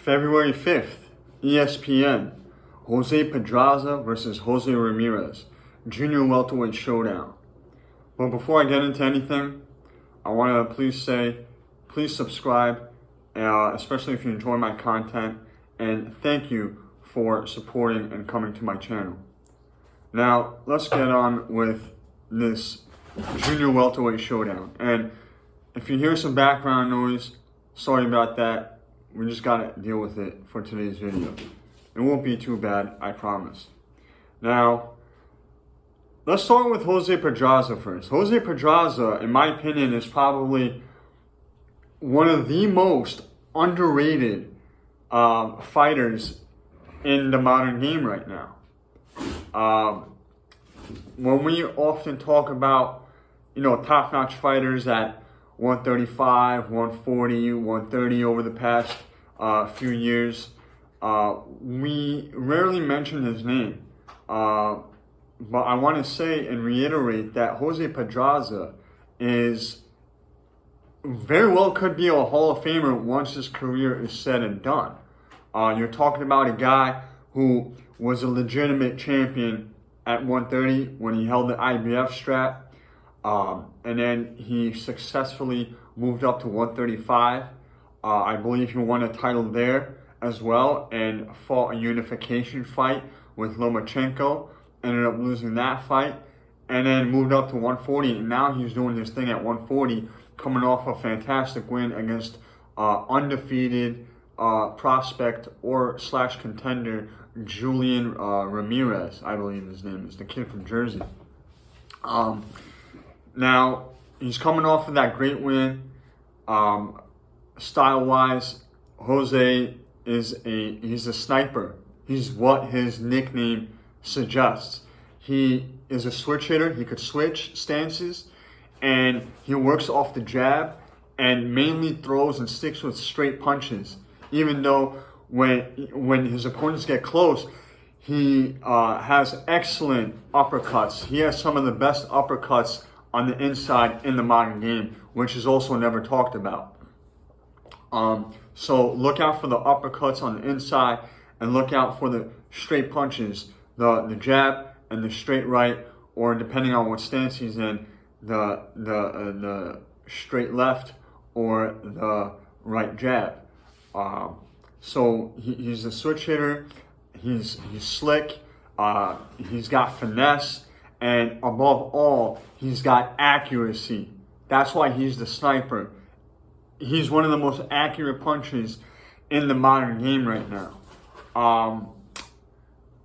February 5th, ESPN, Jose Pedraza versus Jose Ramirez, Junior Welterweight Showdown. But before I get into anything, I want to please subscribe, especially if you enjoy my content, and thank you for supporting and coming to my channel. Now, let's get on with this Junior Welterweight Showdown. And if you hear some background noise, sorry about that. We just gotta deal with it for today's video. It won't be too bad, I promise. Now, let's start with Jose Pedraza first. Jose Pedraza, in my opinion, is probably one of the most underrated fighters in the modern game right now. When we often talk about, top-notch fighters at 135, 140, 130 over the past few years, we rarely mention his name. But I want to say and reiterate that Jose Pedraza is very well could be a Hall of Famer once his career is said and done. You're talking about a guy who was a legitimate champion at 130 when he held the IBF strap. And then he successfully moved up to 135. I believe he won a title there as well and fought a unification fight with Lomachenko. Ended up losing that fight and then moved up to 140. And now he's doing his thing at 140, coming off a fantastic win against undefeated prospect or / contender Julian Ramirez, I believe his name is, the kid from Jersey. Now, he's coming off of that great win. Style-wise, Jose he's a sniper. He's what his nickname suggests. He is a switch hitter. He could switch stances, and he works off the jab and mainly throws and sticks with straight punches. Even though when his opponents get close, he has excellent uppercuts. He has some of the best uppercuts on the inside in the modern game, which is also never talked about. So look out for the uppercuts on the inside and look out for the straight punches, the jab and the straight right, or depending on what stance he's in, the straight left or the right jab. So he's a switch hitter. He's slick. He's got finesse. And above all, he's got accuracy. That's why he's the sniper. He's one of the most accurate punchers in the modern game right now.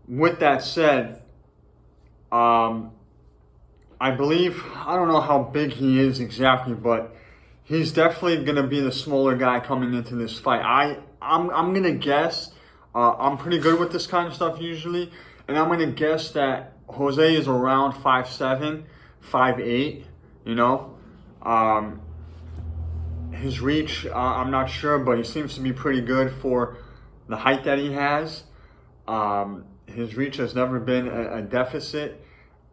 With that said, I believe, I don't know how big he is exactly, but he's definitely going to be the smaller guy coming into this fight. I'm going to guess, I'm pretty good with this kind of stuff usually, and I'm going to guess that Jose is around 5'7", 5'8", His reach, I'm not sure, but he seems to be pretty good for the height that he has. His reach has never been a deficit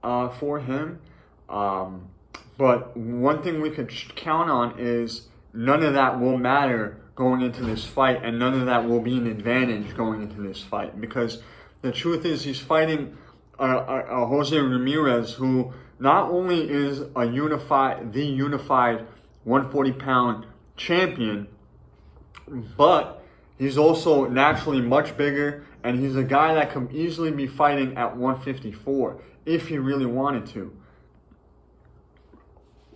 for him. But one thing we could count on is none of that will matter going into this fight, and none of that will be an advantage going into this fight, because the truth is he's fighting a Jose Ramirez who not only is the unified 140-pound champion, but he's also naturally much bigger, and he's a guy that could easily be fighting at 154 if he really wanted to.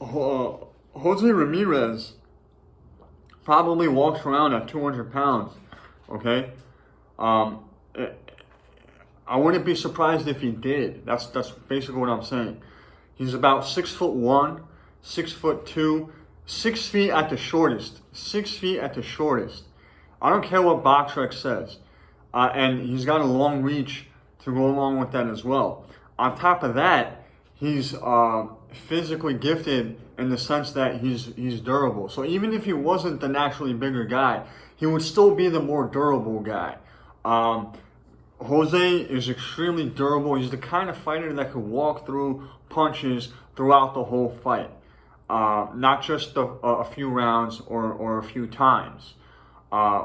Jose Ramirez probably walks around at 200 pounds, okay? I wouldn't be surprised if he did. That's basically what I'm saying. He's about 6'1", 6'2", 6 feet at the shortest. 6 feet at the shortest. I don't care what BoxRec says. And he's got a long reach to go along with that as well. On top of that, he's physically gifted in the sense that he's durable. So even if he wasn't the naturally bigger guy, he would still be the more durable guy. Jose is extremely durable. He's the kind of fighter that could walk through punches throughout the whole fight, not just a few rounds or a few times.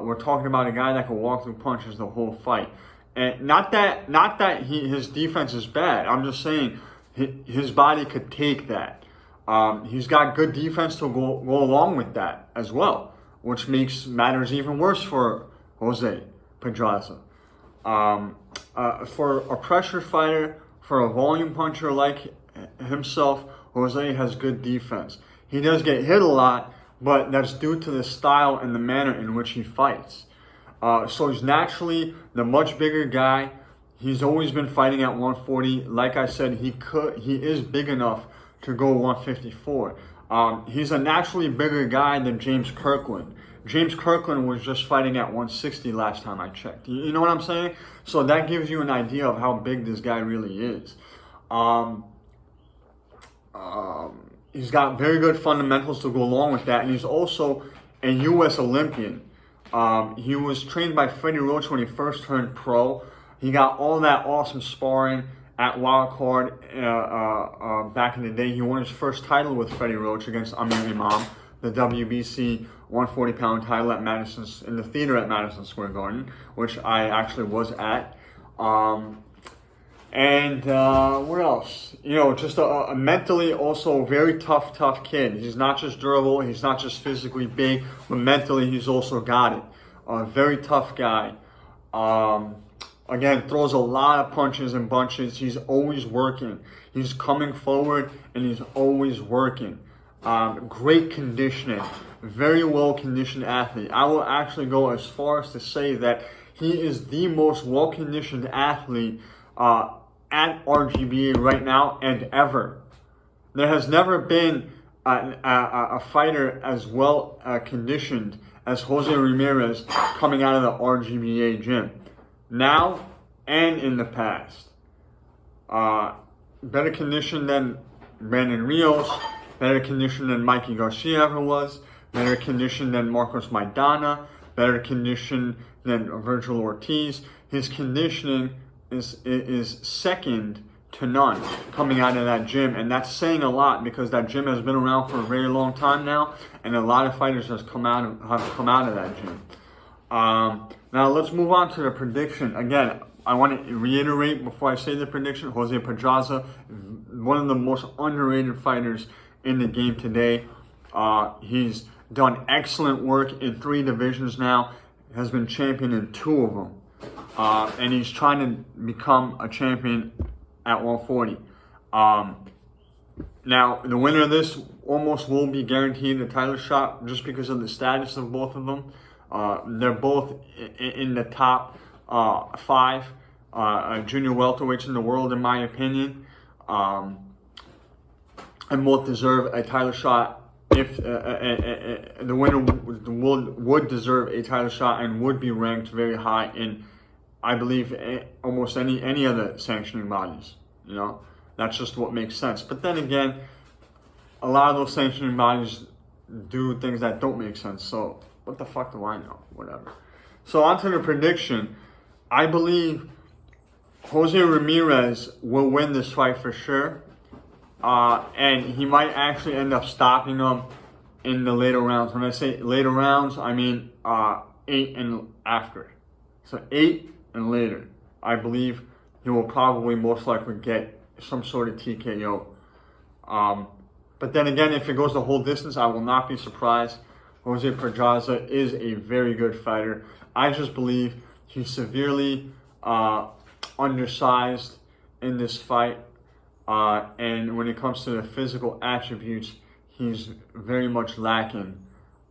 We're talking about a guy that can walk through punches the whole fight. And not that his defense is bad. I'm just saying his body could take that. He's got good defense to go along with that as well, which makes matters even worse for Jose Pedraza. For a pressure fighter, for a volume puncher like himself, Jose has good defense. He does get hit a lot, but that's due to the style and the manner in which he fights. So he's naturally the much bigger guy. He's always been fighting at 140. Like I said, he is big enough to go 154. He's a naturally bigger guy than James Kirkland. James Kirkland was just fighting at 160 last time I checked. You know what I'm saying? So that gives you an idea of how big this guy really is. He's got very good fundamentals to go along with that, and he's also a U.S. Olympian. He was trained by Freddie Roach when he first turned pro. He got all that awesome sparring at Wildcard back in the day. He won his first title with Freddie Roach against Amir Imam, the WBC 140-pound title at in the theater at Madison Square Garden, which I actually was at. What else? Just a mentally also very tough kid. He's not just durable, he's not just physically big, but mentally he's also got it. A very tough guy. Again, throws a lot of punches and bunches. He's always working. He's coming forward and he's always working. Great conditioning. Very well-conditioned athlete. I will actually go as far as to say that he is the most well-conditioned athlete at RGBA right now and ever. There has never been a fighter as well conditioned as Jose Ramirez coming out of the RGBA gym. Now and in the past. Better conditioned than Brandon Rios, better conditioned than Mikey Garcia ever was, better conditioned than Marcos Maidana, better conditioned than Virgil Ortiz. His conditioning is second to none coming out of that gym, and that's saying a lot because that gym has been around for a very long time now, and a lot of fighters have come out of that gym. Now let's move on to the prediction. Again, I want to reiterate before I say the prediction: Jose Pedraza, one of the most underrated fighters in the game today. He's done excellent work in 3 divisions now, has been champion in 2 of them. And he's trying to become a champion at 140. Now, the winner of this almost will be guaranteed a title shot just because of the status of both of them. They're both in the top 5 junior welterweights in the world, in my opinion. And both deserve a title shot. If the winner would deserve a title shot and would be ranked very high in, I believe, almost any of the sanctioning bodies. That's just what makes sense. But then again, a lot of those sanctioning bodies do things that don't make sense. So what the fuck do I know? Whatever. So on to the prediction. I believe Jose Ramirez will win this fight for sure. And he might actually end up stopping him in the later rounds. When I say later rounds, I mean 8 and after. So 8 and later. I believe he will probably most likely get some sort of TKO. But then again, if it goes the whole distance, I will not be surprised. Jose Pedraza is a very good fighter. I just believe he's severely undersized in this fight. And when it comes to the physical attributes, he's very much lacking.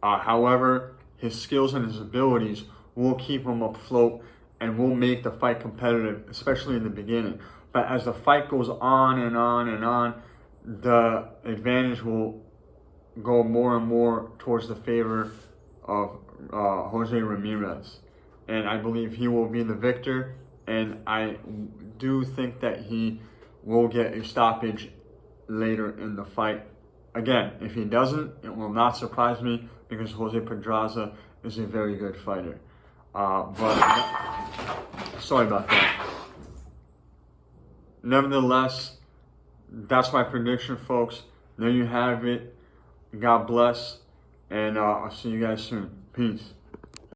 However, his skills and his abilities will keep him afloat and will make the fight competitive, especially in the beginning. But as the fight goes on and on and on, the advantage will go more and more towards the favor of Jose Ramirez. And I believe he will be the victor. And I do think that he will get a stoppage later in the fight. Again, if he doesn't, it will not surprise me because Jose Pedraza is a very good fighter. But sorry about that. Nevertheless, that's my prediction, folks. There you have it. God bless, and I'll see you guys soon. Peace.